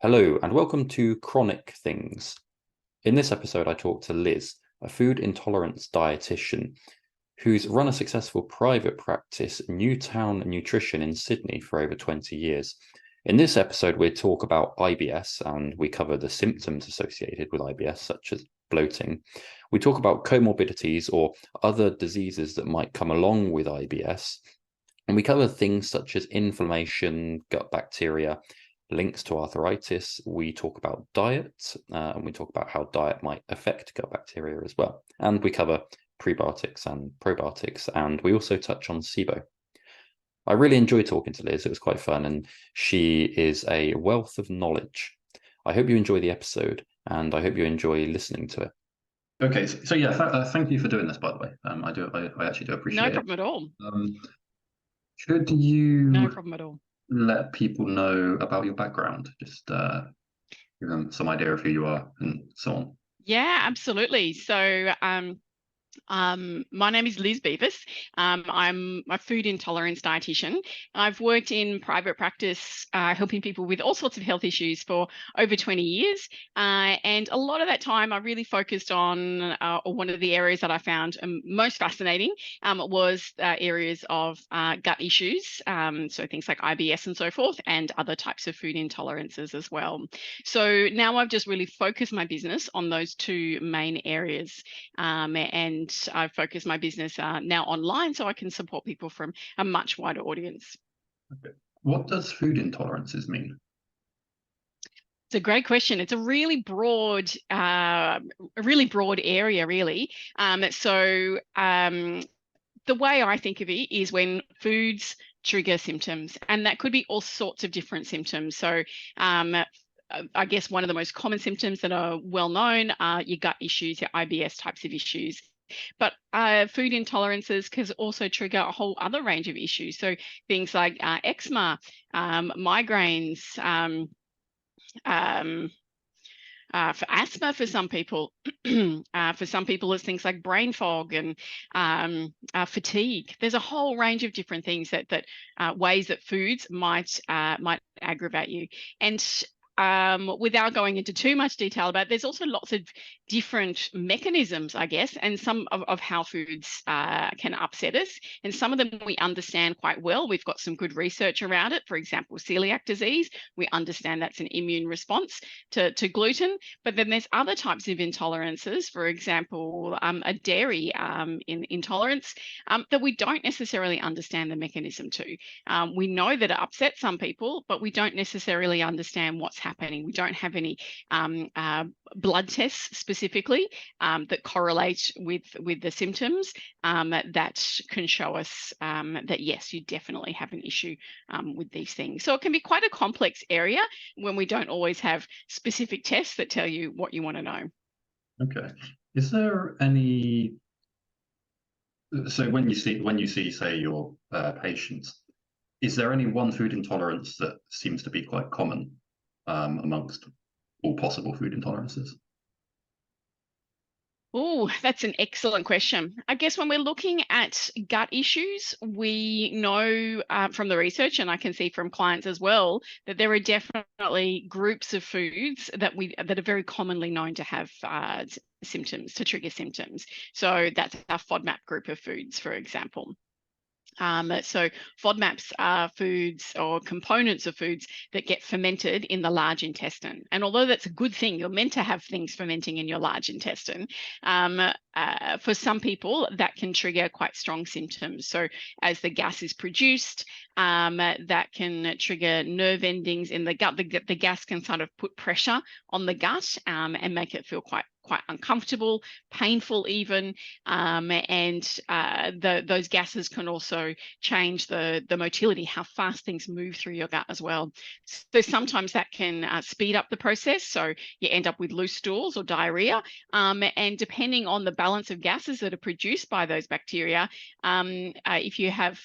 Hello and welcome to Chronic Things. In this episode, I talk to Liz, a food intolerance dietitian who's run a successful private practice, Newtown Nutrition in Sydney, for over 20 years. In this episode, we talk about IBS and we cover the symptoms associated with IBS, such as bloating. We talk about comorbidities or other diseases that might come along with IBS. And we cover things such as inflammation, gut bacteria, links to arthritis. We talk about diet, and we talk about how diet might affect gut bacteria as well. And we cover prebiotics and probiotics, and we also touch on SIBO. I really enjoyed talking to Liz. It was quite fun, and she is a wealth of knowledge. I hope you enjoy the episode, and I hope you enjoy listening to it. Okay, so yeah, thank you for doing this, by the way. I actually do appreciate it. No problem at all. Could you No problem at all. let people know about your background? Just give them some idea of who you are and so on. Yeah, absolutely. So my name is Liz Beavis. I'm a food intolerance dietitian. I've worked in private practice helping people with all sorts of health issues for over 20 years. And a lot of that time I really focused on, or one of the areas that I found most fascinating was areas of gut issues. So things like IBS and so forth, and other types of food intolerances as well. So now I've just really focused my business on those two main areas. And I've focused my business now online so I can support people from a much wider audience. Okay. What does food intolerances mean? It's a great question. It's a really broad area, really. The way I think of it is when foods trigger symptoms, and that could be all sorts of different symptoms. So I guess one of the most common symptoms that are well known are your gut issues, your IBS types of issues. But food intolerances can also trigger a whole other range of issues. So things like eczema, migraines, for asthma for some people. For some people, it's things like brain fog and fatigue. There's a whole range of different things that ways that foods might aggravate you. And without going into too much detail about it, there's also lots of different mechanisms, I guess, and some of how foods can upset us. And some of them we understand quite well. We've got some good research around it. For example, celiac disease, we understand that's an immune response to gluten. But then there's other types of intolerances, for example, a dairy intolerance that we don't necessarily understand the mechanism to. We know that it upsets some people, but we don't necessarily understand what's happening. We don't have any blood tests specifically that correlate with the symptoms that can show us that yes, you definitely have an issue with these things. So it can be quite a complex area when we don't always have specific tests that tell you what you want to know. Okay. Is there any? So when you see, say, your patients, is there any one food intolerance that seems to be quite common amongst all possible food intolerances? Oh, that's an excellent question. I guess when we're looking at gut issues, we know from the research, and I can see from clients as well, that there are definitely groups of foods that are very commonly known to have symptoms, to trigger symptoms. So that's our FODMAP group of foods, for example. So FODMAPs are foods or components of foods that get fermented in the large intestine. And although that's a good thing, you're meant to have things fermenting in your large intestine, for some people that can trigger quite strong symptoms. So as the gas is produced, that can trigger nerve endings in the gut. The gas can sort of put pressure on the gut and make it feel quite uncomfortable, painful even, and those gases can also change the motility, how fast things move through your gut as well. So sometimes that can speed up the process, so you end up with loose stools or diarrhea, and depending on the balance of gases that are produced by those bacteria, if you have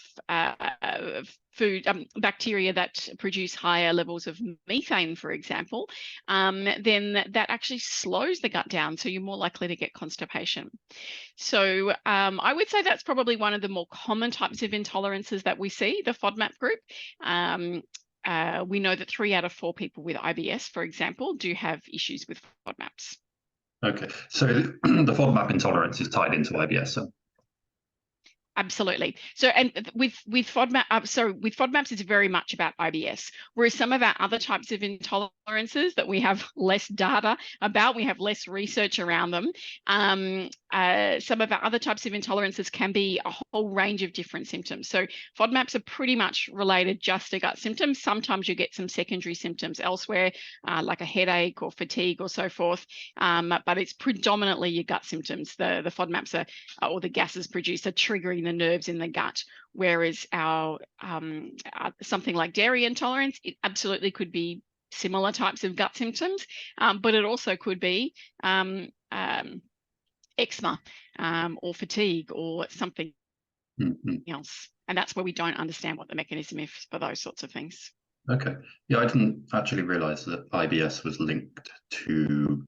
bacteria that produce higher levels of methane, for example, then that actually slows the gut down, so you're more likely to get constipation. So I would say that's probably one of the more common types of intolerances that we see, the FODMAP group. we know that 3 out of 4 people with IBS, for example, do have issues with FODMAPs. Okay, so the FODMAP intolerance is tied into IBS. So. Absolutely. So, and with FODMAPs, it's very much about IBS. Whereas some of our other types of intolerances that we have less data about, we have less research around them. Some of our other types of intolerances can be a whole range of different symptoms. So FODMAPs are pretty much related just to gut symptoms. Sometimes you get some secondary symptoms elsewhere, like a headache or fatigue or so forth. But it's predominantly your gut symptoms. The FODMAPs or the gases produced are triggering the nerves in the gut, whereas our something like dairy intolerance, it absolutely could be similar types of gut symptoms, but it also could be eczema or fatigue or something else, and that's where we don't understand what the mechanism is for those sorts of things. Okay, yeah, I didn't actually realize that IBS was linked to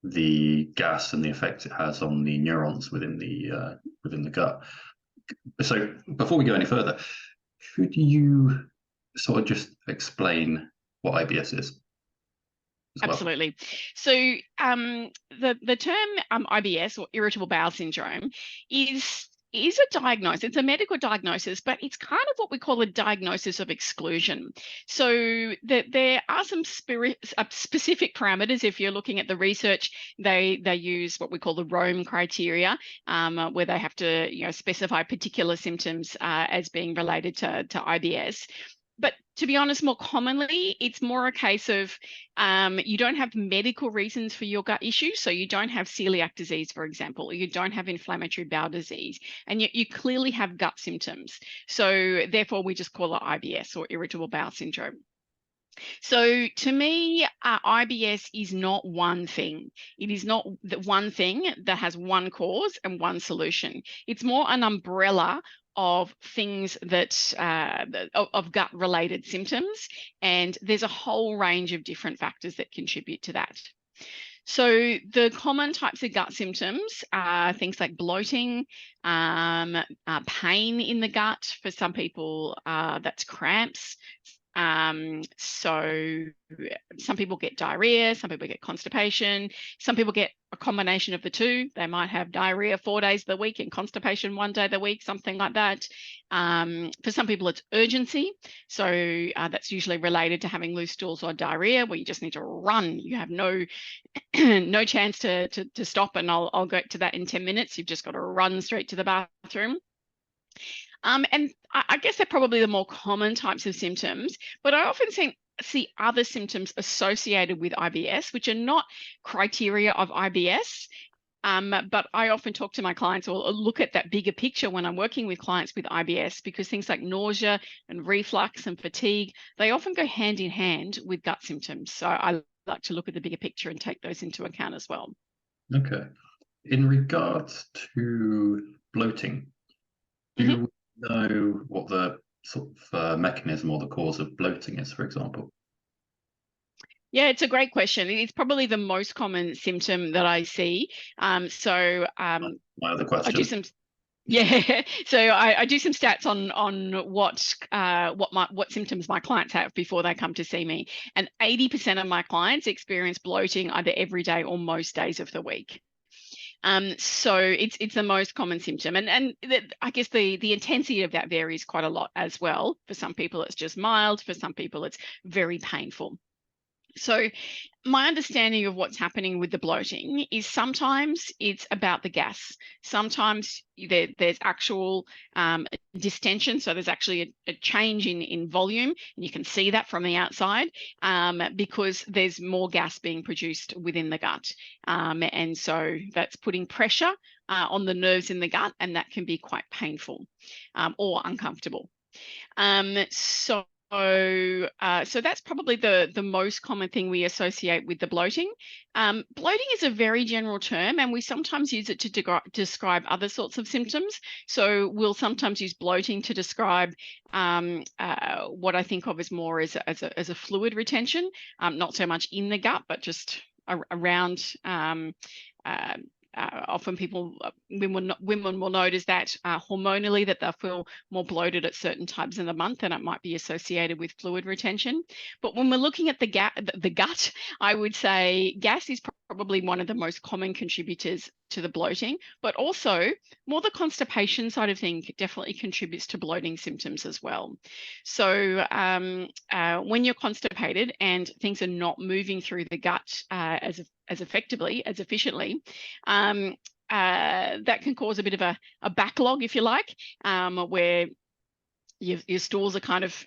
the gas and the effect it has on the neurons within the gut. So before we go any further, could you sort of just explain what IBS is? Absolutely. So the term IBS, or irritable bowel syndrome, is a diagnosis. It's a medical diagnosis, but it's kind of what we call a diagnosis of exclusion. So there are some specific parameters. If you're looking at the research, they use what we call the Rome criteria, where they have to specify particular symptoms as being related to IBS. But to be honest, more commonly, it's more a case of you don't have medical reasons for your gut issues. So you don't have celiac disease, for example, or you don't have inflammatory bowel disease, and yet you clearly have gut symptoms. So therefore, we just call it IBS, or irritable bowel syndrome. So to me, IBS is not one thing. It is not the one thing that has one cause and one solution. It's more an umbrella of things that of gut related symptoms, and there's a whole range of different factors that contribute to that. So the common types of gut symptoms are things like bloating, pain in the gut. For some people, that's cramps. So some people get diarrhea, some people get constipation, some people get a combination of the two. They might have diarrhea 4 days of the week and constipation 1 day of the week, something like that. For some people, it's urgency. So that's usually related to having loose stools or diarrhea, where you just need to run. You have no no chance to stop, and I'll go to that in 10 minutes. You've just got to run straight to the bathroom. And I guess they're probably the more common types of symptoms, but I often see other symptoms associated with IBS, which are not criteria of IBS. But I often talk to my clients or look at that bigger picture when I'm working with clients with IBS, because things like nausea and reflux and fatigue, they often go hand in hand with gut symptoms. So I like to look at the bigger picture and take those into account as well. Okay. In regards to bloating, do you know what the sort of mechanism or the cause of bloating is, for example? Yeah, it's a great question. It's probably the most common symptom that I see. My other question. So I do some stats on what symptoms my clients have before they come to see me, and 80% of my clients experience bloating either every day or most days of the week. So it's the most common symptom, and I guess the intensity of that varies quite a lot as well. For some people, it's just mild. For some people, it's very painful. So my understanding of what's happening with the bloating is sometimes it's about the gas. Sometimes there's actual distension. So there's actually a change in volume, and you can see that from the outside because there's more gas being produced within the gut. And so that's putting pressure on the nerves in the gut, and that can be quite painful or uncomfortable. So that's probably the most common thing we associate with the bloating. Bloating is a very general term, and we sometimes use it to describe other sorts of symptoms. So we'll sometimes use bloating to describe what I think of as more as a fluid retention, not so much in the gut, but just around often women will notice that hormonally that they'll feel more bloated at certain times in the month, and it might be associated with fluid retention. But when we're looking at the gut, I would say gas is probably one of the most common contributors to the bloating, but also more the constipation side of things definitely contributes to bloating symptoms as well. So when you're constipated and things are not moving through the gut as effectively, as efficiently, that can cause a bit of a backlog, if you like, where your stools are kind of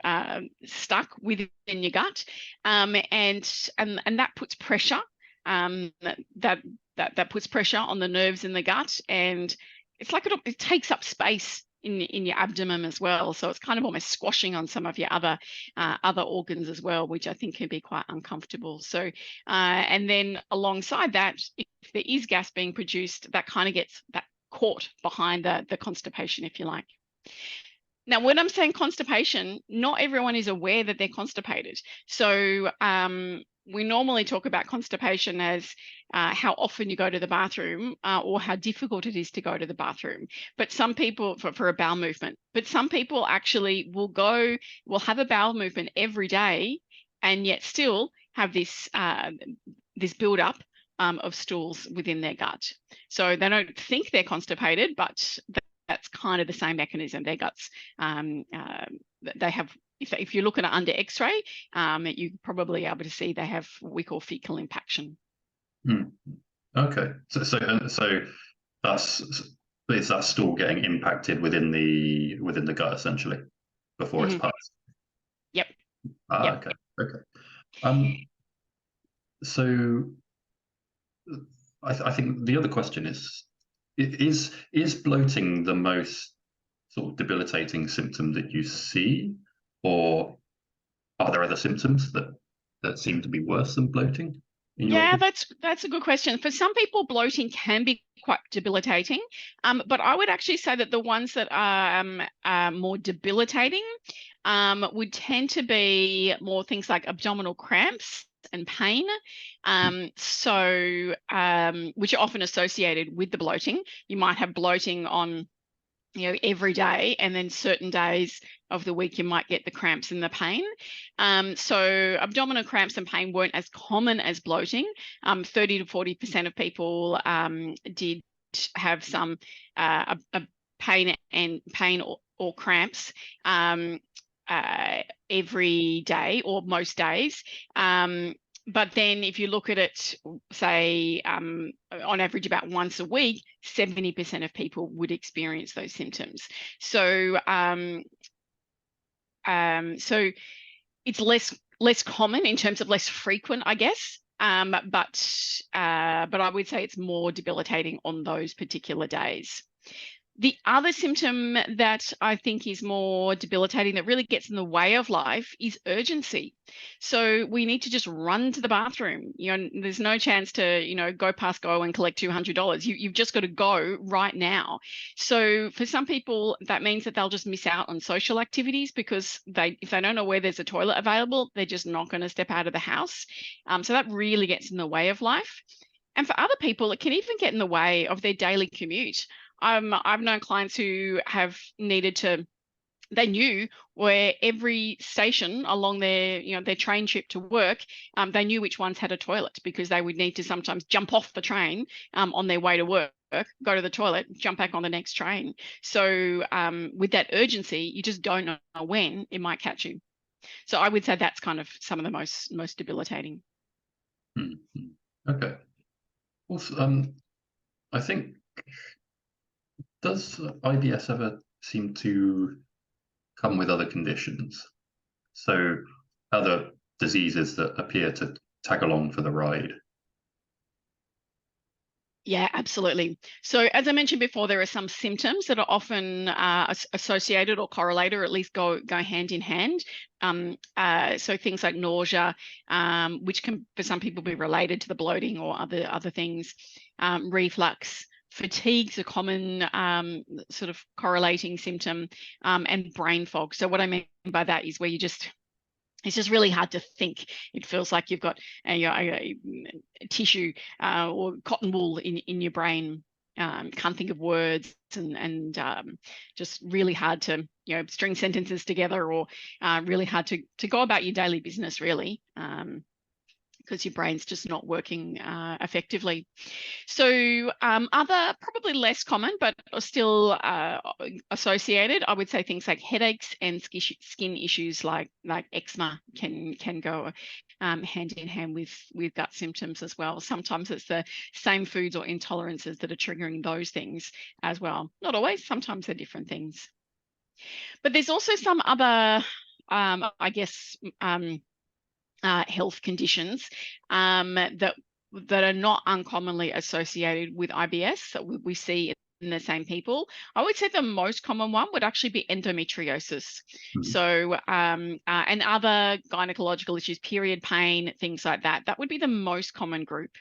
stuck within your gut, and that puts pressure. That puts pressure on the nerves in the gut, and it's like it takes up space in your abdomen as well. So it's kind of almost squashing on some of your other organs as well, which I think can be quite uncomfortable. So and then alongside that, if there is gas being produced, that kind of gets that caught behind the constipation, if you like. Now, when I'm saying constipation, not everyone is aware that they're constipated. So we normally talk about constipation as how often you go to the bathroom or how difficult it is to go to the bathroom. But some people, for a bowel movement, but some people actually will have a bowel movement every day and yet still have this build-up of stools within their gut. So they don't think they're constipated, but that's kind of the same mechanism. Their guts, they have, if you look at it under X-ray, you're probably able to see they have what we call fecal impaction. Okay, so that's is that stool getting impacted within the gut essentially before it's passed? Yep. Yep. Okay. So I think the other question is bloating the most sort of debilitating symptom that you see, or are there other symptoms that seem to be worse than bloating? Yeah, that's a good question. For some people, bloating can be quite debilitating, but I would actually say that the ones that are more debilitating would tend to be more things like abdominal cramps and pain, which are often associated with the bloating. You might have bloating on every day, and then certain days of the week you might get the cramps and the pain. So abdominal cramps and pain weren't as common as bloating. 30 to 40% of people did have some pain or cramps every day or most days. But then if you look at it, say, on average about once a week, 70% of people would experience those symptoms. So so it's less common in terms of less frequent, I guess. But I would say it's more debilitating on those particular days. The other symptom that I think is more debilitating, that really gets in the way of life, is urgency. So we need to just run to the bathroom. There's no chance to, go past go and collect $200. You've just got to go right now. So for some people, that means that they'll just miss out on social activities because if they don't know where there's a toilet available, they're just not going to step out of the house. So that really gets in the way of life. And for other people, it can even get in the way of their daily commute. I've known clients who have they knew where every station along their train trip to work, they knew which ones had a toilet, because they would need to sometimes jump off the train on their way to work, go to the toilet, jump back on the next train. So with that urgency, you just don't know when it might catch you. So I would say that's kind of some of the most debilitating. Okay. Also, I think, does IBS ever seem to come with other conditions? So other diseases that appear to tag along for the ride? Yeah, absolutely. So as I mentioned before, there are some symptoms that are often associated or correlated, or at least go hand in hand. So things like nausea, which can for some people be related to the bloating or other things, reflux. Fatigue's a common sort of correlating symptom, and brain fog. So what I mean by that is where It's just really hard to think. It feels like you've got a tissue or cotton wool in your brain. Can't think of words, and just really hard to string sentences together, or really hard to go about your daily business, really, because your brain's just not working effectively. So other, probably less common, but are still associated, I would say things like headaches and skin issues like eczema can go hand in hand with gut symptoms as well. Sometimes it's the same foods or intolerances that are triggering those things as well. Not always, sometimes they're different things. But there's also some other, I guess, health conditions that are not uncommonly associated with IBS that we see in the same people. I would say the most common one would actually be endometriosis. So and other gynecological issues, period pain, things like that. That would be the most common group.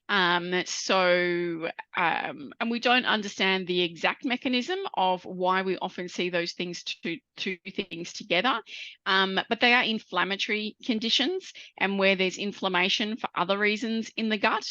And we don't understand the exact mechanism of why we often see those things, two things together, but they are inflammatory conditions, and where there's inflammation for other reasons in the gut,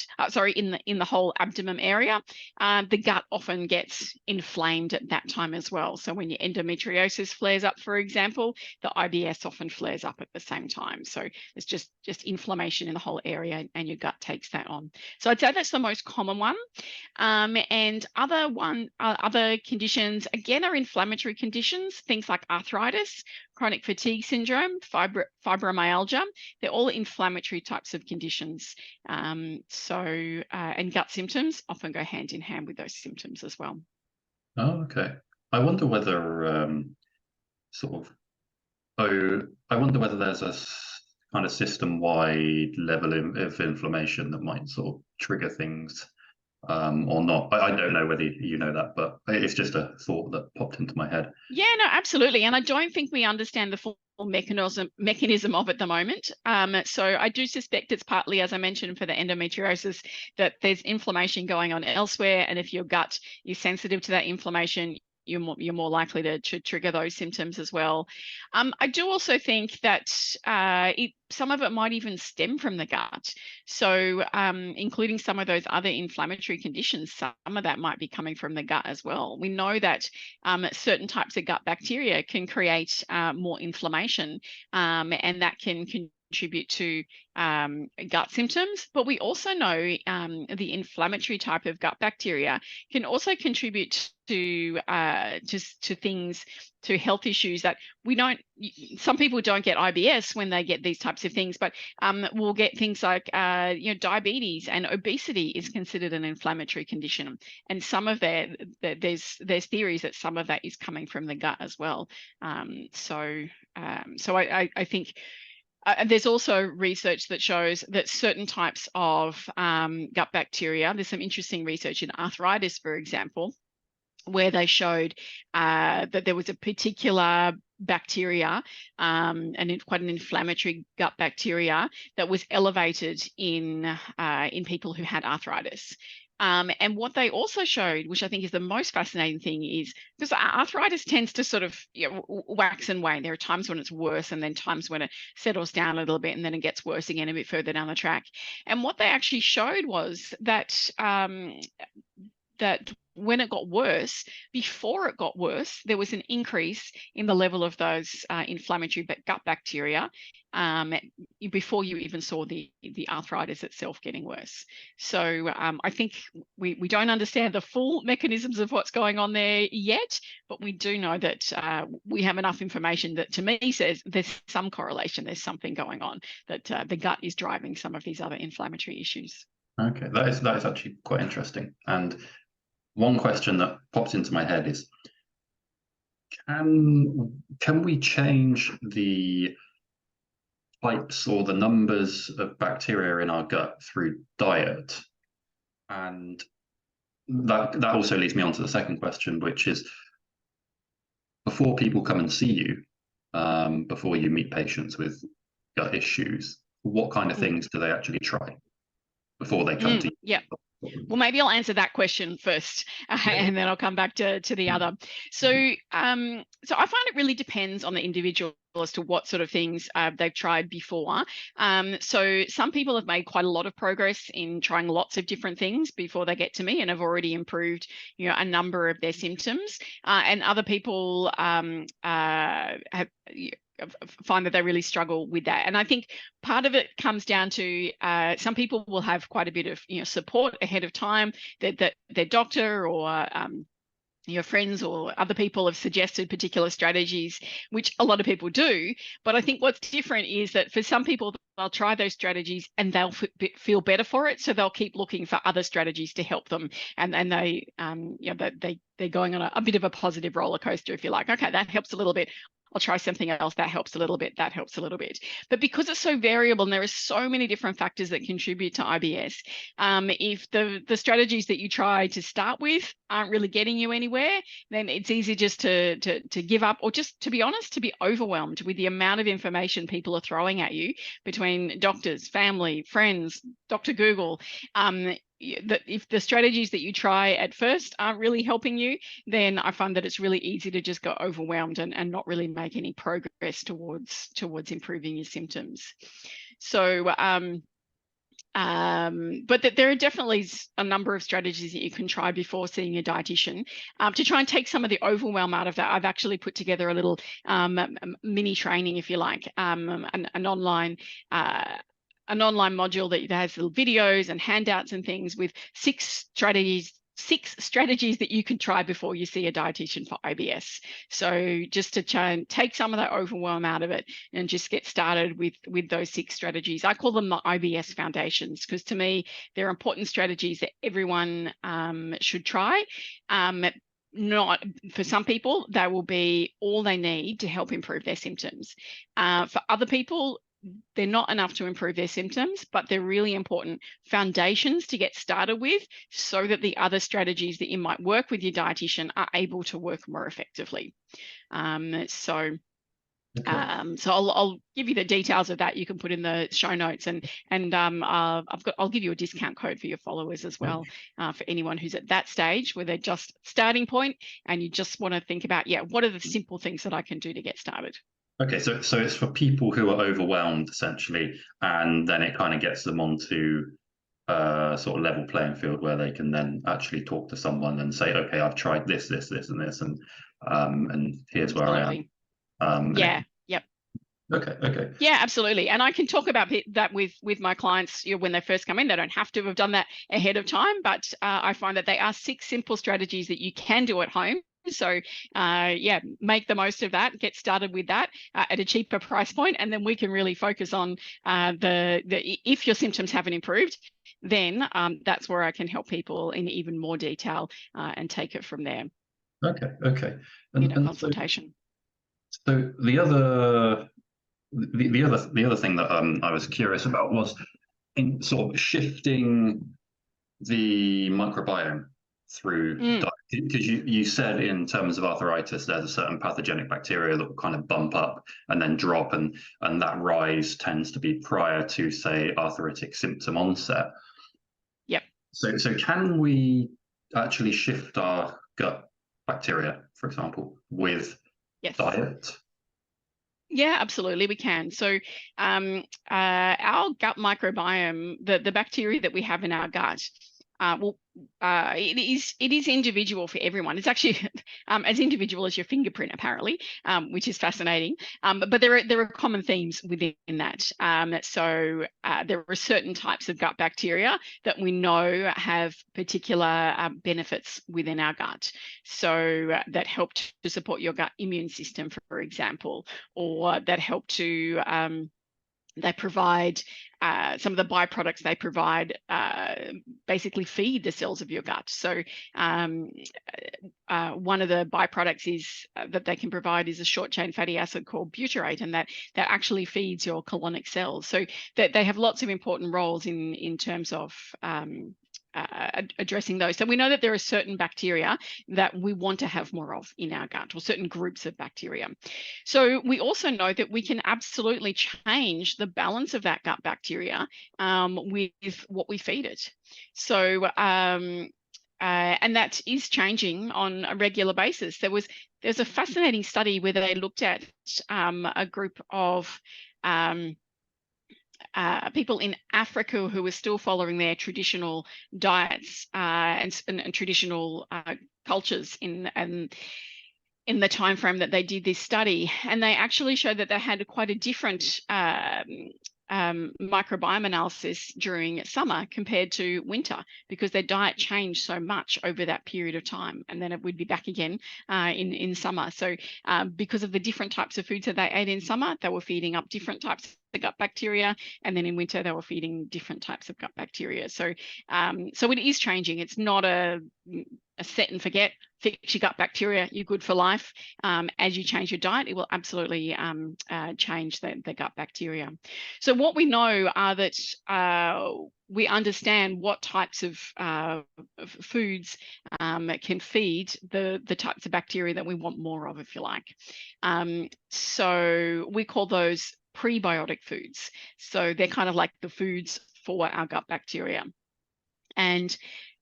in the whole abdomen area, the gut often gets inflamed at that time as well. So when your endometriosis flares up, for example, the IBS often flares up at the same time. So it's just inflammation in the whole area, and your gut takes that on. So I'd say that's the most common one. And other conditions, again, are inflammatory conditions, things like arthritis, chronic fatigue syndrome, fibromyalgia. They're all inflammatory types of conditions. And gut symptoms often go hand in hand with those symptoms as well. Oh, okay. I wonder whether I wonder whether there's a kind of system-wide level of inflammation that might sort of trigger things or not. I don't know whether you know that, but it's just a thought that popped into my head. Yeah, no, absolutely. And I don't think we understand the full mechanism of at the moment. So I do suspect it's partly, as I mentioned, for the endometriosis, that there's inflammation going on elsewhere. And if your gut is sensitive to that inflammation, you're more likely to trigger those symptoms as well. I do also think that some of it might even stem from the gut. So including some of those other inflammatory conditions, some of that might be coming from the gut as well. We know that certain types of gut bacteria can create more inflammation, and that can contribute to gut symptoms. But we also know the inflammatory type of gut bacteria can also contribute to things, to health issues that we don't. Some people don't get IBS when they get these types of things, but we'll get things like diabetes, and obesity is considered an inflammatory condition. And some of there's theories that some of that is coming from the gut as well. So I think. There's also research that shows that certain types of gut bacteria, there's some interesting research in arthritis, for example, where they showed that there was a particular bacteria, and quite an inflammatory gut bacteria, that was elevated in people who had arthritis. And what they also showed, which I think is the most fascinating thing, is because arthritis tends to sort of wax and wane. There are times when it's worse, and then times when it settles down a little bit, and then it gets worse again a bit further down the track. And what they actually showed was that that when it got worse, before it got worse, there was an increase in the level of those inflammatory gut bacteria before you even saw the arthritis itself getting worse. So I think we don't understand the full mechanisms of what's going on there yet, but we do know that we have enough information that, to me, says there's some correlation, there's something going on, that the gut is driving some of these other inflammatory issues. Okay, that is actually quite interesting. And one question that pops into my head is, can we change the types or the numbers of bacteria in our gut through diet? And that also leads me on to the second question, which is, before people come and see you, before you meet patients with gut issues, what kind of things do they actually try before they come to you? Yeah. Well, maybe I'll answer that question first, and then I'll come back to the other. So, so I find it really depends on the individual as to what sort of things they've tried before. So some people have made quite a lot of progress in trying lots of different things before they get to me and have already improved, a number of their symptoms. And other people find that they really struggle with that. And I think part of it comes down to some people will have quite a bit of support ahead of time, that their doctor or your friends or other people have suggested particular strategies, which a lot of people do. But I think what's different is that for some people, they'll try those strategies and they'll feel better for it, so they'll keep looking for other strategies to help them, and they're going on a bit of a positive roller coaster, if you like. Okay, that helps a little bit, I'll try something else, that helps a little bit, that helps a little bit. But because it's so variable and there are so many different factors that contribute to IBS, if the strategies that you try to start with aren't really getting you anywhere, then it's easy just to give up, or just, to be honest, to be overwhelmed with the amount of information people are throwing at you between doctors, family, friends, Dr. Google. That if the strategies that you try at first aren't really helping you, then I find that it's really easy to just go overwhelmed and not really make any progress towards improving your symptoms. So but there are definitely a number of strategies that you can try before seeing a dietitian. To try and take some of the overwhelm out of that, I've actually put together a little mini training, if you like, an online module that has little videos and handouts and things with 6 strategies that you can try before you see a dietitian for IBS. So just to try and take some of that overwhelm out of it and just get started with those 6 strategies. I call them the IBS foundations, because to me, they're important strategies that everyone should try. Not for some people, that will be all they need to help improve their symptoms. For other people, they're not enough to improve their symptoms, but they're really important foundations to get started with, so that the other strategies that you might work with your dietitian are able to work more effectively. So I'll give you the details of that. You can put in the show notes, and I'll give you a discount code for your followers as well, for anyone who's at that stage where they're just starting point and you just want to think about, what are the simple things that I can do to get started. Okay, so it's for people who are overwhelmed, essentially, and then it kind of gets them onto a sort of level playing field where they can then actually talk to someone and say, okay, I've tried this, this, this, and this, and here's where I am. Yep. Okay. Yeah, absolutely. And I can talk about that with my clients when they first come in. They don't have to have done that ahead of time, but I find that they are 6 simple strategies that you can do at home. So make the most of that, get started with that at a cheaper price point, and then we can really focus on if your symptoms haven't improved, then that's where I can help people in even more detail and take it from there. Okay. And consultation. So the other thing that I was curious about was in sort of shifting the microbiome through diet, because you said in terms of arthritis, there's a certain pathogenic bacteria that will kind of bump up and then drop, and that rise tends to be prior to, say, arthritic symptom onset. Yep. So can we actually shift our gut bacteria, for example, with diet? Yeah, absolutely, we can. So our gut microbiome, the bacteria that we have in our gut, it is individual for everyone. It's actually as individual as your fingerprint, apparently, which is fascinating. But there are common themes within that. So there are certain types of gut bacteria that we know have particular benefits within our gut. So that help to support your gut immune system, for example, or that help to they provide some of the byproducts they provide basically feed the cells of your gut. So one of the byproducts is that they can provide is a short chain fatty acid called butyrate, and that actually feeds your colonic cells. So that they have lots of important roles in terms of addressing those. So we know that there are certain bacteria that we want to have more of in our gut, or certain groups of bacteria. So we also know that we can absolutely change the balance of that gut bacteria with what we feed it. So and that is changing on a regular basis. There's a fascinating study where they looked at a group of people in Africa who were still following their traditional diets and traditional cultures in the time frame that they did this study, and they actually showed that they had quite a different microbiome analysis during summer compared to winter, because their diet changed so much over that period of time, and then it would be back again in summer. So because of the different types of foods that they ate in summer, they were feeding up different types of gut bacteria, and then in winter they were feeding different types of gut bacteria. So so it is changing. It's not a set and forget, fix your gut bacteria, you're good for life. As you change your diet, it will absolutely change the gut bacteria. So what we know are that we understand what types of foods can feed the types of bacteria that we want more of, if you like. So we call those prebiotic foods. So they're kind of like the foods for our gut bacteria. And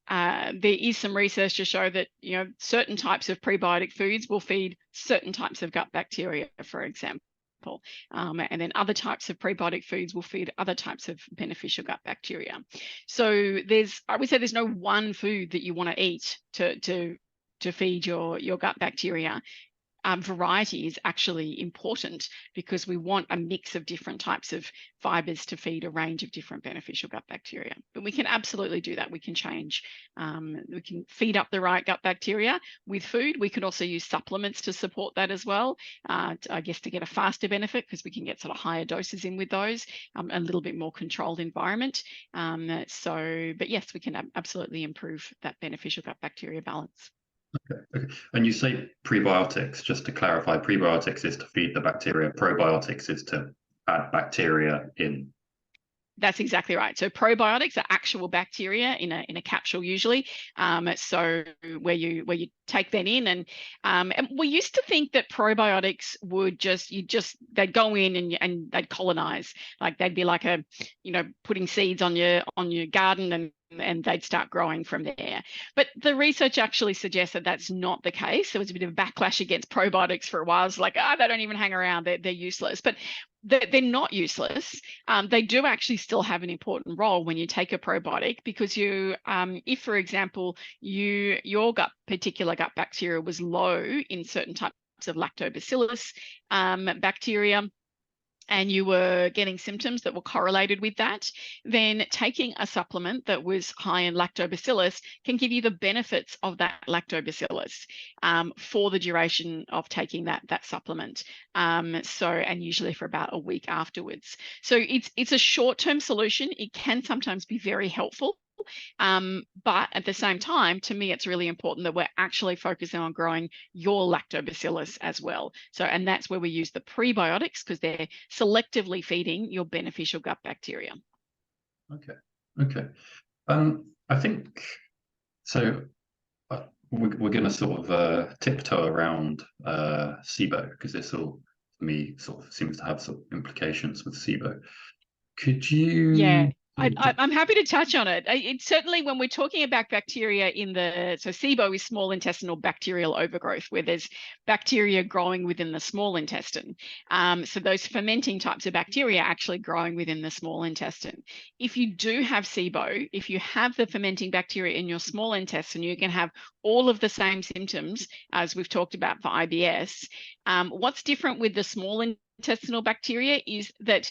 there is some research to show that, you know, certain types of prebiotic foods will feed certain types of gut bacteria, for example. And then other types of prebiotic foods will feed other types of beneficial gut bacteria. So I would say there's no one food that you want to eat to feed your gut bacteria. Variety is actually important, because we want a mix of different types of fibers to feed a range of different beneficial gut bacteria. But we can absolutely do that. We can change, we can feed up the right gut bacteria with food. We can also use supplements to support that as well, I guess to get a faster benefit, because we can get sort of higher doses in with those, a little bit more controlled environment. But yes, we can absolutely improve that beneficial gut bacteria balance. Okay. And you say prebiotics, just to clarify, prebiotics is to feed the bacteria, probiotics is to add bacteria in. That's exactly right. So probiotics are actual bacteria in a capsule usually. So where you take that in, and we used to think that probiotics would they'd go in and they'd colonize, like they'd be like putting seeds on your garden and they'd start growing from there. But the research actually suggests that that's not the case. There was a bit of backlash against probiotics for a while. It's like, they don't even hang around, they're useless. But they're not useless. They do actually still have an important role when you take a probiotic, because if, for example, your particular gut bacteria was low in certain types of lactobacillus bacteria, and you were getting symptoms that were correlated with that, then taking a supplement that was high in lactobacillus can give you the benefits of that lactobacillus for the duration of taking that supplement. And usually for about a week afterwards. So it's a short-term solution. It can sometimes be very helpful. But at the same time, to me, it's really important that we're actually focusing on growing your lactobacillus as well. So, and that's where we use the prebiotics, because they're selectively feeding your beneficial gut bacteria. Okay. I think so. We're going to sort of tiptoe around SIBO, because this all, to me, sort of seems to have sort of implications with SIBO. Could you? Yeah. I'm happy to touch on it. It's certainly, when we're talking about bacteria so SIBO is small intestinal bacterial overgrowth, where there's bacteria growing within the small intestine. So those fermenting types of bacteria are actually growing within the small intestine. If you do have SIBO, if you have the fermenting bacteria in your small intestine, you can have all of the same symptoms as we've talked about for IBS. What's different with the small intestinal bacteria is that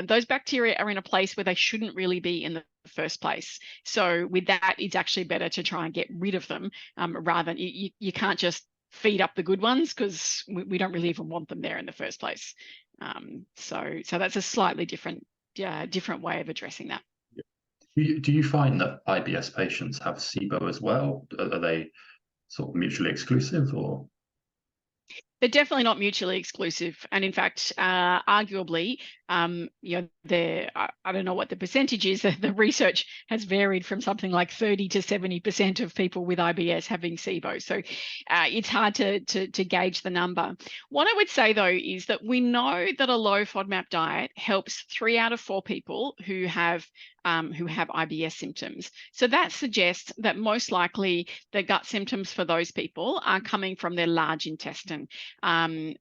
those bacteria are in a place where they shouldn't really be in the first place. So with that, it's actually better to try and get rid of them, rather than you can't just feed up the good ones, because we don't really even want them there in the first place. So that's a slightly different way of addressing that. Do you find that IBS patients have SIBO as well? Are they sort of mutually exclusive, or? They're definitely not mutually exclusive, and in fact, arguably, I don't know what the percentage is. The research has varied from something like 30 to 70% of people with IBS having SIBO. So it's hard to gauge the number. What I would say though is that we know that a low FODMAP diet helps 3 out of 4 people who have IBS symptoms. So that suggests that most likely the gut symptoms for those people are coming from their large intestine. And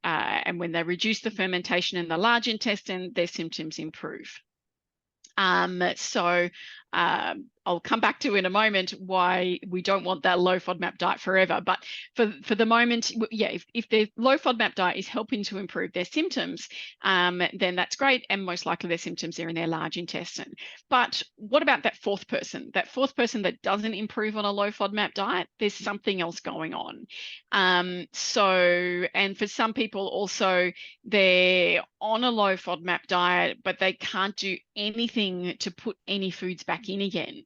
when they reduce the fermentation in the large intestine, their symptoms improve. I'll come back to in a moment why we don't want that low FODMAP diet forever. But for the moment, yeah, if the low FODMAP diet is helping to improve their symptoms, then that's great. And most likely their symptoms are in their large intestine. But what about that fourth person? That fourth person that doesn't improve on a low FODMAP diet, there's something else going on. And for some people also, they're on a low FODMAP diet, but they can't do anything to put any foods back in again.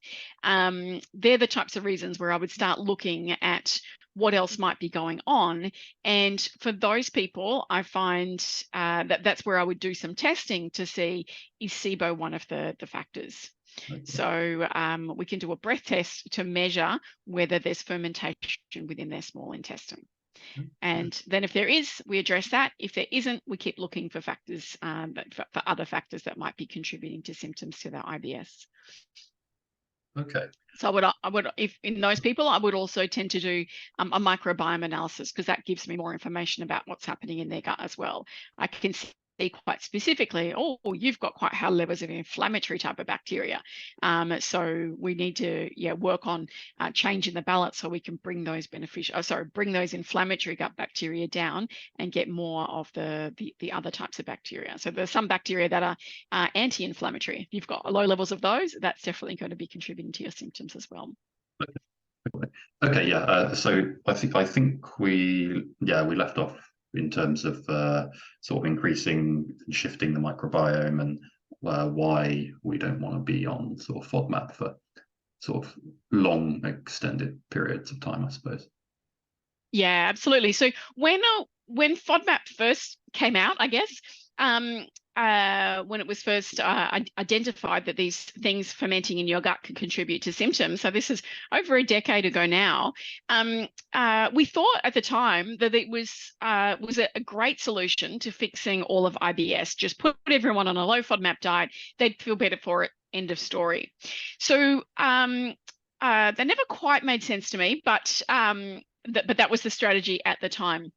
They're the types of reasons where I would start looking at what else might be going on. And for those people, I find that's where I would do some testing to see, is SIBO one of the factors? Okay. So we can do a breath test to measure whether there's fermentation within their small intestine. And then if there is, we address that. If there isn't, we keep looking for factors, for other factors that might be contributing to symptoms to their IBS. Okay. So I would, if in those people, I would also tend to do a microbiome analysis, because that gives me more information about what's happening in their gut as well. I can see quite specifically, oh, you've got quite high levels of inflammatory type of bacteria. So we need to work on changing the balance so we can bring those bring those inflammatory gut bacteria down and get more of the other types of bacteria. So there's some bacteria that are anti-inflammatory. If you've got low levels of those, that's definitely going to be contributing to your symptoms as well. Okay, yeah. So I think we left off in terms of sort of increasing and shifting the microbiome, and why we don't want to be on sort of FODMAP for sort of long extended periods of time, I suppose. Yeah, absolutely. So when FODMAP first came out, I guess, when it was first identified that these things fermenting in your gut could contribute to symptoms, so this is over a decade ago now, we thought at the time that it was a great solution to fixing all of IBS. Just put everyone on a low FODMAP diet, they'd feel better for it, end of story. So that never quite made sense to me, but that was the strategy at the time.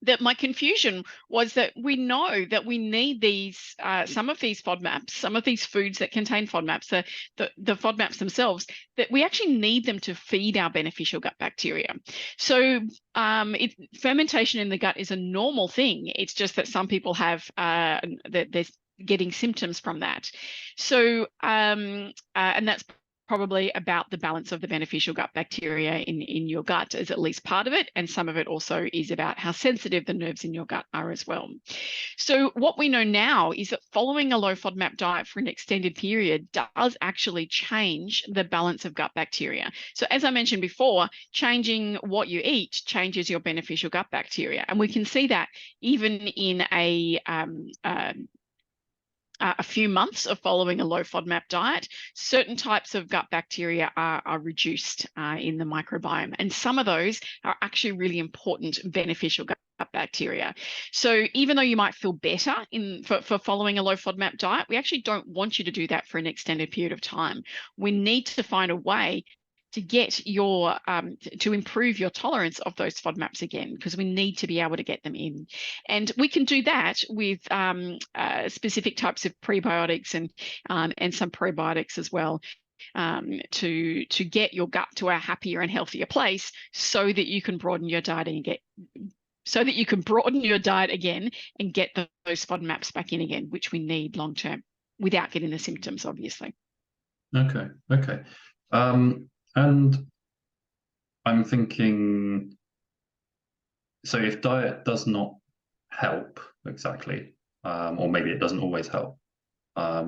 That my confusion was that we know that we need these some of these FODMAPs, some of these foods that contain FODMAPs, the FODMAPs themselves, that we actually need them to feed our beneficial gut bacteria. So fermentation in the gut is a normal thing. It's just that some people have they're getting symptoms from that. So and that's probably about the balance of the beneficial gut bacteria in your gut is at least part of it. And some of it also is about how sensitive the nerves in your gut are as well. So what we know now is that following a low FODMAP diet for an extended period does actually change the balance of gut bacteria. So as I mentioned before, changing what you eat changes your beneficial gut bacteria. And we can see that even in a few months of following a low FODMAP diet, certain types of gut bacteria are reduced in the microbiome. And some of those are actually really important beneficial gut bacteria. So even though you might feel better for following a low FODMAP diet, we actually don't want you to do that for an extended period of time. We need to find a way to get your to improve your tolerance of those FODMAPs again, because we need to be able to get them in. And we can do that with specific types of prebiotics and some probiotics as well, to get your gut to a happier and healthier place, so that you can broaden your diet and get those FODMAPs back in again, which we need long term without getting the symptoms, obviously. Okay. And I'm thinking, so if diet does not help exactly, or maybe it doesn't always help, are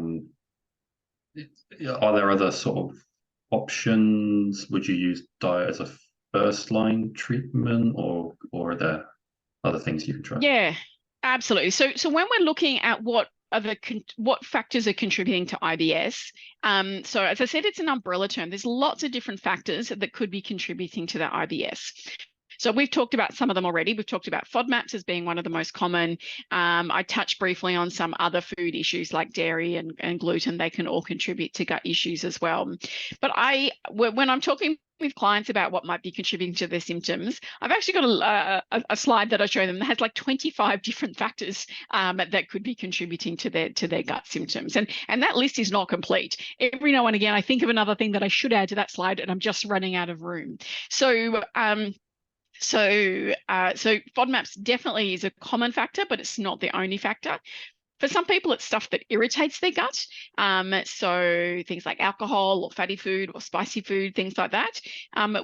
there other sort of options? Would you use diet as a first line treatment, or are there other things you can try? Yeah, absolutely. So when we're looking at what factors are contributing to IBS, so as I said, it's an umbrella term. There's lots of different factors that could be contributing to the IBS. So we've talked about some of them already. We've talked about FODMAPs as being one of the most common. I touched briefly on some other food issues like dairy and gluten. They can all contribute to gut issues as well. But when I'm talking with clients about what might be contributing to their symptoms, I've actually got a slide that I show them that has like 25 different factors that could be contributing to their gut symptoms. And that list is not complete. Every now and again, I think of another thing that I should add to that slide, and I'm just running out of room. So FODMAPs definitely is a common factor, but it's not the only factor. For some people, it's stuff that irritates their gut. So things like alcohol or fatty food or spicy food, things like that,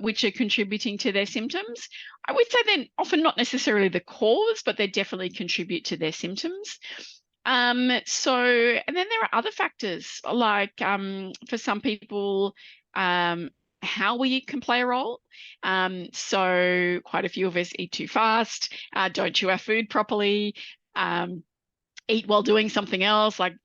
which are contributing to their symptoms. I would say they're often not necessarily the cause, but they definitely contribute to their symptoms. And then there are other factors like for some people, how we eat can play a role. So quite a few of us eat too fast, don't chew our food properly, eat while doing something else, like,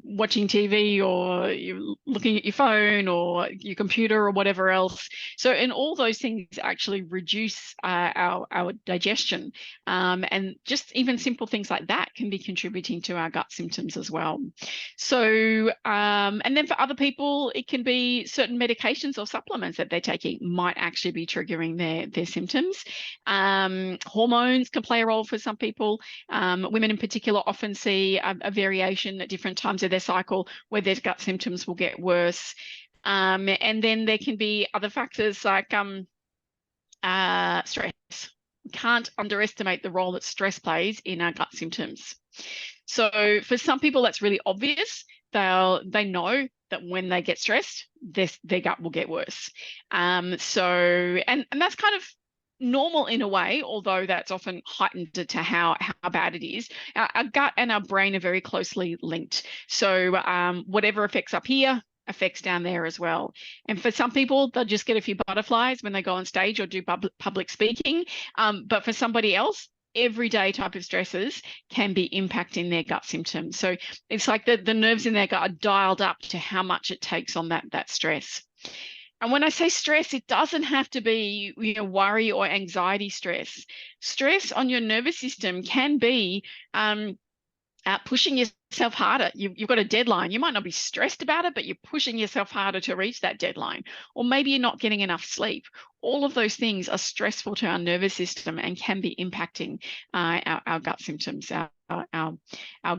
watching TV or you're looking at your phone or your computer or whatever else. So, and all those things actually reduce our digestion. And just even simple things like that can be contributing to our gut symptoms as well. So, and then for other people, it can be certain medications or supplements that they're taking might actually be triggering their symptoms. Hormones can play a role for some people. Women in particular often see a variation at different times of their cycle where their gut symptoms will get worse. And then there can be other factors like stress. We can't underestimate the role that stress plays in our gut symptoms. So for some people, that's really obvious. They know that when they get stressed, their gut will get worse. And that's kind of normal in a way, although that's often heightened to how bad it is. Our gut and our brain are very closely linked. So whatever affects up here affects down there as well. And for some people, they'll just get a few butterflies when they go on stage or do public speaking. But for somebody else, everyday type of stresses can be impacting their gut symptoms. So it's like the nerves in their gut are dialed up to how much it takes on that stress. And when I say stress, it doesn't have to be, worry or anxiety stress. Stress on your nervous system can be pushing yourself harder. You've got a deadline. You might not be stressed about it, but you're pushing yourself harder to reach that deadline. Or maybe you're not getting enough sleep. All of those things are stressful to our nervous system and can be impacting our gut symptoms, our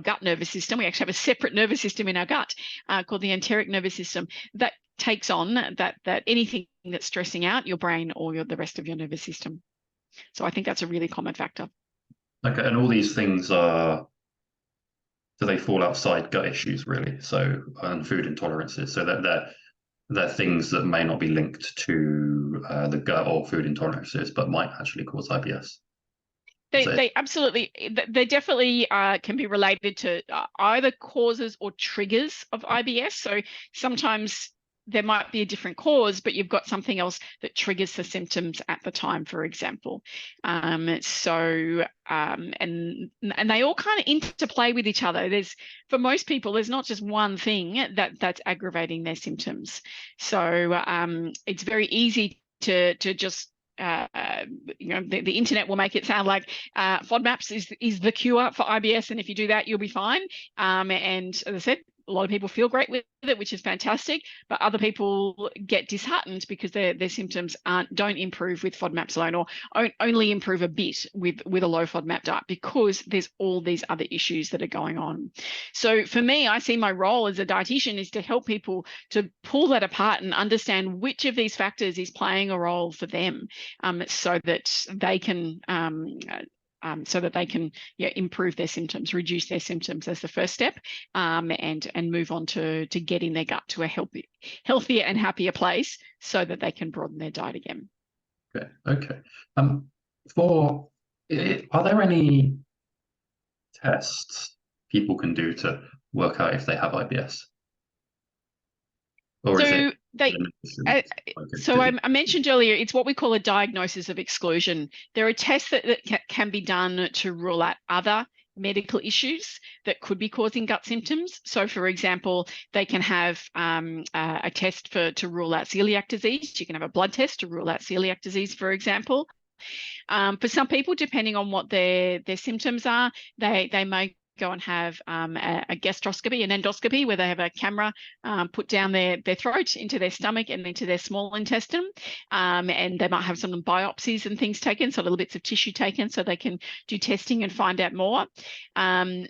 gut nervous system. We actually have a separate nervous system in our gut called the enteric nervous system that takes on that anything that's stressing out your brain or the rest of your nervous system. So I think that's a really common factor. Okay, and all these things do they fall outside gut issues really? So, and food intolerances, so that they're things that may not be linked to the gut or food intolerances, but might actually cause IBS. They absolutely, they definitely can be related to either causes or triggers of IBS. So sometimes there might be a different cause, but you've got something else that triggers the symptoms at the time, for example. And they all kind of interplay with each other. For most people, there's not just one thing that's aggravating their symptoms. So it's very easy to just the internet will make it sound like FODMAPs is the cure for IBS, and if you do that, you'll be fine. And as I said, a lot of people feel great with it, which is fantastic, but other people get disheartened because their symptoms don't improve with FODMAPs alone, or only improve a bit with a low FODMAP diet, because there's all these other issues that are going on. So for me, I see my role as a dietitian is to help people to pull that apart and understand which of these factors is playing a role for them, so that they can improve their symptoms, reduce their symptoms as the first step, and move on to getting their gut to a healthier and happier place, so that they can broaden their diet again. Okay. Are there any tests people can do to work out if they have IBS? Or is it So I mentioned earlier, it's what we call a diagnosis of exclusion. There are tests that can be done to rule out other medical issues that could be causing gut symptoms. So, for example, they can have a test to rule out celiac disease. You can have a blood test to rule out celiac disease, for example. For some people, depending on what their symptoms are, they may go and have a gastroscopy, an endoscopy, where they have a camera put down their throat into their stomach and into their small intestine, and they might have some biopsies and things taken, so little bits of tissue taken, so they can do testing and find out more.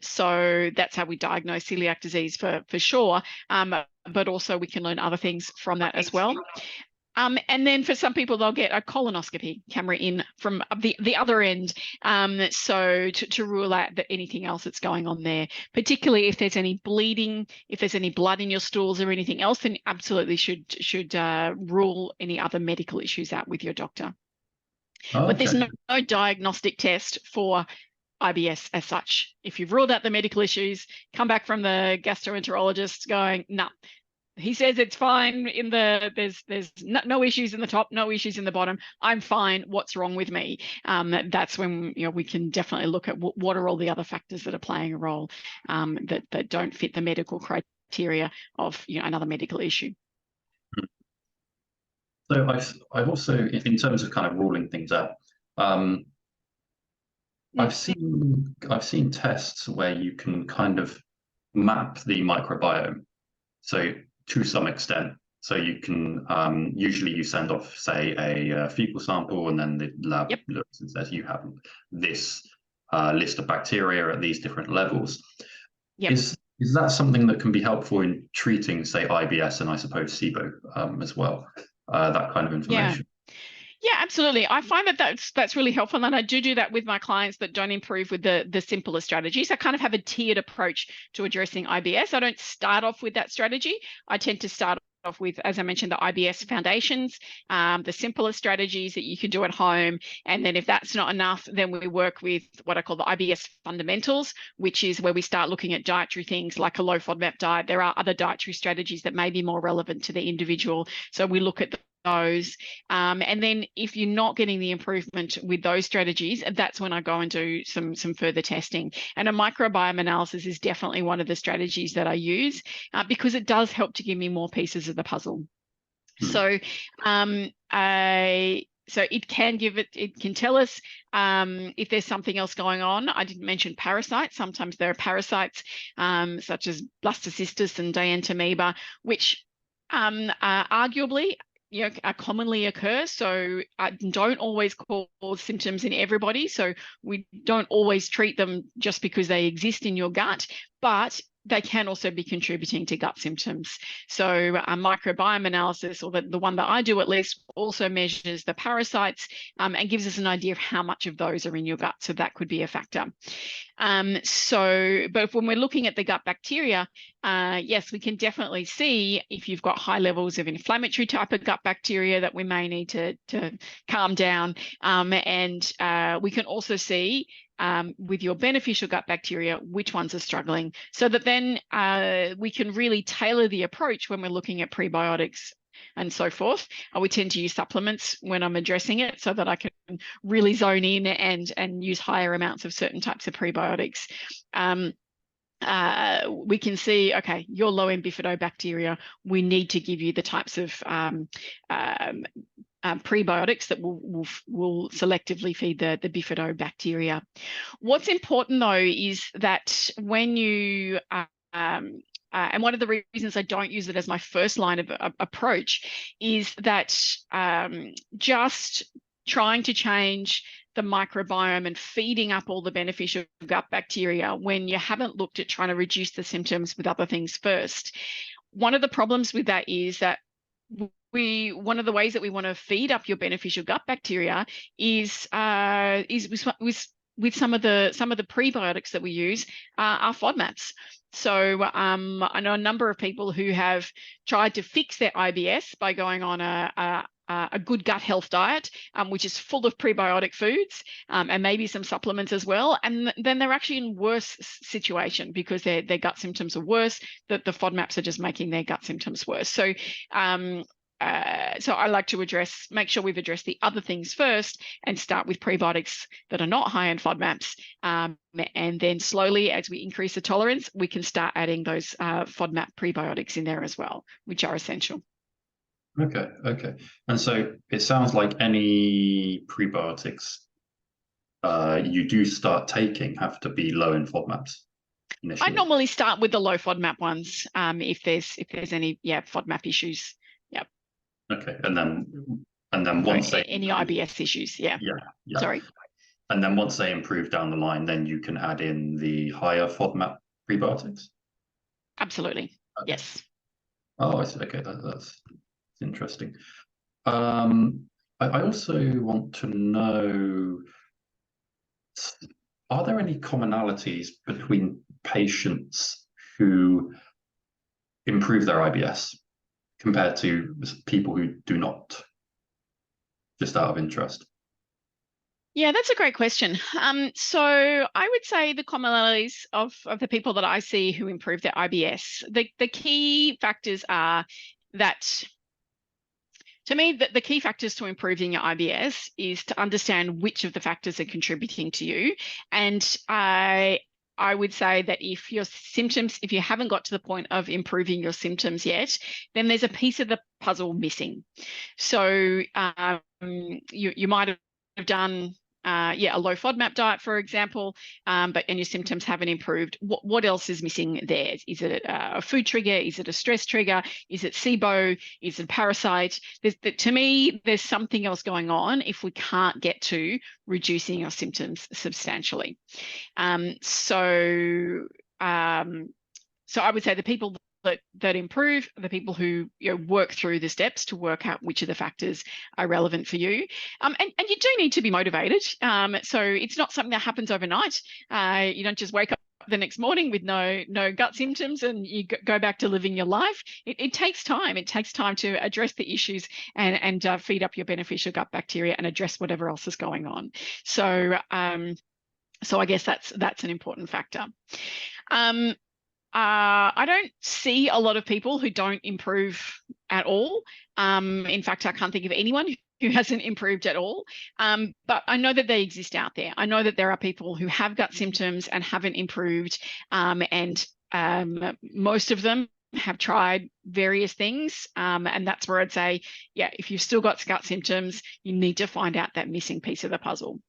So that's how we diagnose celiac disease for sure, but also we can learn other things from that as well. And then for some people, they'll get a colonoscopy camera in from the other end, so to rule out anything else that's going on there, particularly if there's any bleeding, if there's any blood in your stools or anything else, then absolutely should rule any other medical issues out with your doctor. Okay. But there's no diagnostic test for IBS as such. If you've ruled out the medical issues, come back from the gastroenterologist going, no. He says it's fine there's no issues in the top, no issues in the bottom. I'm fine. What's wrong with me? That's when we can definitely look at what are all the other factors that are playing a role that don't fit the medical criteria of another medical issue. So I've also, in terms of kind of ruling things out, I've seen tests where you can kind of map the microbiome. So to some extent, so you can usually you send off, say, a fecal sample, and then the lab looks and says you have this list of bacteria at these different levels. Yep. Is that something that can be helpful in treating, say, IBS and I suppose SIBO as well? That kind of information. Yeah, absolutely. I find that's really helpful, and I do that with my clients that don't improve with the simpler strategies. I kind of have a tiered approach to addressing IBS. I don't start off with that strategy. I tend to start off with, as I mentioned, the IBS foundations, the simpler strategies that you can do at home. And then if that's not enough, then we work with what I call the IBS fundamentals, which is where we start looking at dietary things like a low FODMAP diet. There are other dietary strategies that may be more relevant to the individual. So we look at those. And then if you're not getting the improvement with those strategies, that's when I go and do some further testing. And a microbiome analysis is definitely one of the strategies that I use because it does help to give me more pieces of the puzzle. So so it can tell us if there's something else going on. I didn't mention parasites. Sometimes there are parasites such as blastocystis and dientamoeba, which arguably commonly occur, so don't always cause symptoms in everybody. So we don't always treat them just because they exist in your gut, but they can also be contributing to gut symptoms. So a microbiome analysis, or the one that I do at least, also measures the parasites and gives us an idea of how much of those are in your gut. So that could be a factor. But when we're looking at the gut bacteria, yes, we can definitely see if you've got high levels of inflammatory type of gut bacteria that we may need to calm down. And we can also see with your beneficial gut bacteria which ones are struggling, so that then we can really tailor the approach when we're looking at prebiotics and so forth. We tend to use supplements when I'm addressing it, so that I can really zone in and use higher amounts of certain types of prebiotics. We can see, okay, you're low in bifidobacteria. We need to give you the types of prebiotics that will selectively feed the bifidobacteria. What's important though is that when you and one of the reasons I don't use it as my first line of approach is that just trying to change the microbiome and feeding up all the beneficial gut bacteria when you haven't looked at trying to reduce the symptoms with other things first. One of the problems with that is that one of the ways that we want to feed up your beneficial gut bacteria is with some of the prebiotics that we use are FODMAPs. So I know a number of people who have tried to fix their IBS by going on a good gut health diet, which is full of prebiotic foods and maybe some supplements as well. And then they're actually in worse situation because their gut symptoms are worse, that the FODMAPs are just making their gut symptoms worse. So so I like to make sure we've addressed the other things first and start with prebiotics that are not high in FODMAPs. And then slowly, as we increase the tolerance, we can start adding those FODMAP prebiotics in there as well, which are essential. Okay, okay. And so it sounds like any prebiotics you do start taking have to be low in FODMAPs initially. I normally start with the low FODMAP ones if there's any FODMAP issues. Yep. Okay, and then once they any IBS issues, yeah. Sorry. And then once they improve down the line, then you can add in the higher FODMAP prebiotics? Absolutely. Okay. Yes. Oh, I see. Okay, that's interesting. I also want to know, are there any commonalities between patients who improve their IBS compared to people who do not, just out of interest? Yeah, that's a great question. So I would say the commonalities of the people that I see who improve their IBS, the key factors are that, to me, the key factors to improving your IBS is to understand which of the factors are contributing to you. And I would say that if your symptoms, if you haven't got to the point of improving your symptoms yet, then there's a piece of the puzzle missing. So you might have done a low FODMAP diet, for example, and your symptoms haven't improved. What else is missing there? Is it a food trigger? Is it a stress trigger? Is it SIBO? Is it a parasite? To me, there's something else going on if we can't get to reducing our symptoms substantially. So I would say the people that improve are the people who work through the steps to work out which of the factors are relevant for you. And you do need to be motivated. So it's not something that happens overnight. You don't just wake up the next morning with no gut symptoms and you go back to living your life. It takes time. It takes time to address the issues and feed up your beneficial gut bacteria and address whatever else is going on. So I guess that's an important factor. I don't see a lot of people who don't improve at all. In fact, I can't think of anyone who hasn't improved at all. But I know that they exist out there. I know that there are people who have gut symptoms and haven't improved. And most of them have tried various things. And that's where I'd say, if you've still got gut symptoms, you need to find out that missing piece of the puzzle.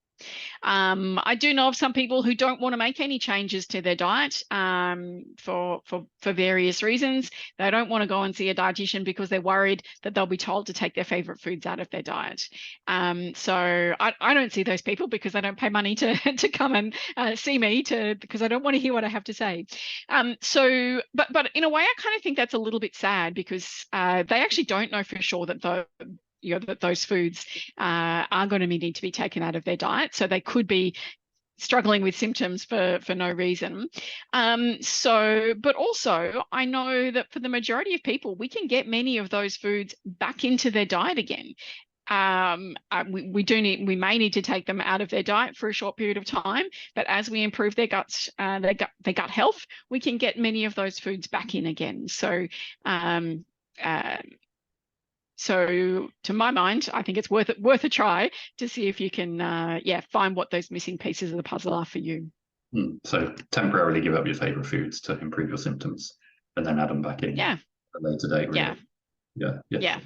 I do know of some people who don't want to make any changes to their diet for various reasons. They don't want to go and see a dietitian because they're worried that they'll be told to take their favorite foods out of their diet. So I don't see those people because they don't pay money to come and see me because I don't want to hear what I have to say. But in a way, I kind of think that's a little bit sad because they actually don't know for sure that that those foods are going to need to be taken out of their diet. So they could be struggling with symptoms for no reason. But also I know that for the majority of people, we can get many of those foods back into their diet again. We may need to take them out of their diet for a short period of time, but as we improve their guts, their gut health, we can get many of those foods back in again. So to my mind, I think it's worth a try to see if you can, find what those missing pieces of the puzzle are for you. So temporarily give up your favorite foods to improve your symptoms and then add them back in at a later date. Really. Yeah.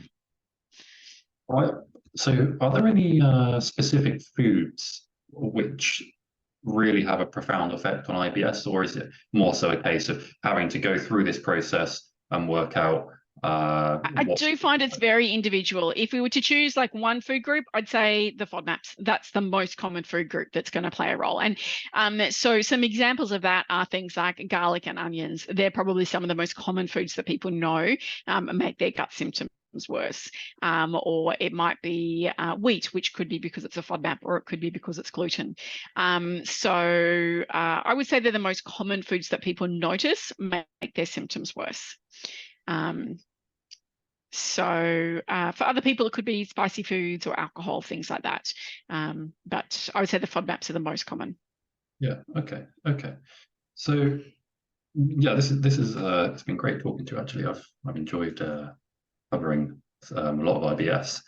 All right. So are there any specific foods which really have a profound effect on IBS, or is it more so a case of having to go through this process and work out I do find it's very individual. If we were to choose like one food group, I'd say the FODMAPs. That's the most common food group that's going to play a role. And so some examples of that are things like garlic and onions. They're probably some of the most common foods that people know make their gut symptoms worse. Or it might be wheat, which could be because it's a FODMAP, or it could be because it's gluten. So I would say they're the most common foods that people notice make their symptoms worse. So for other people, it could be spicy foods or alcohol, things like that. But I would say the FODMAPs are the most common. Yeah. Okay. So this is it's been great talking to you. Actually, I've enjoyed covering a lot of IBS.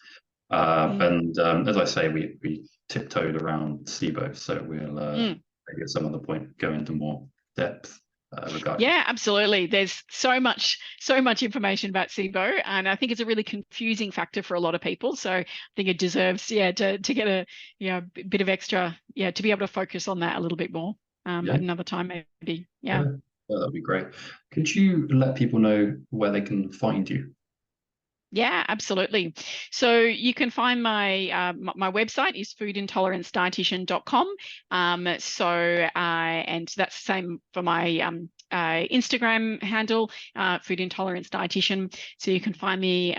And as I say, we tiptoed around SIBO, so we'll maybe at some other point go into more depth regarding. Yeah, absolutely. There's so much information about SIBO, and I think it's a really confusing factor for a lot of people. So I think it deserves, to get a bit of extra, to be able to focus on that a little bit more at another time, maybe. Yeah. That'd be great. Could you let people know where they can find you? Yeah, absolutely. So you can find my my website is foodintolerancedietitian.com. And that's the same for my Instagram handle, Food Intolerance Dietitian. So you can find me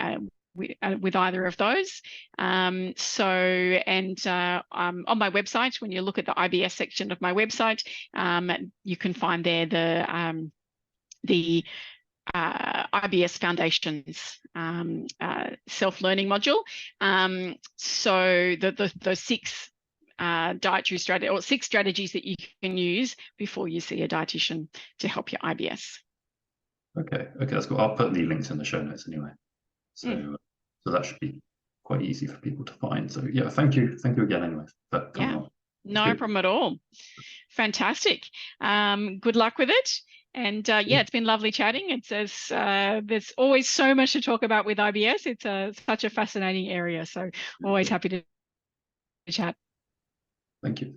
with either of those. On my website, when you look at the IBS section of my website, you can find there the IBS Foundations self-learning module. So the 6 dietary strategy or 6 strategies that you can use before you see a dietitian to help your IBS. Okay, that's cool. I'll put the links in the show notes anyway. So that should be quite easy for people to find. So yeah, thank you again anyway for coming on. No problem at all. Fantastic. Good luck with it. And it's been lovely chatting. It says there's always so much to talk about with IBS. It's such a fascinating area. So always happy to chat. Thank you.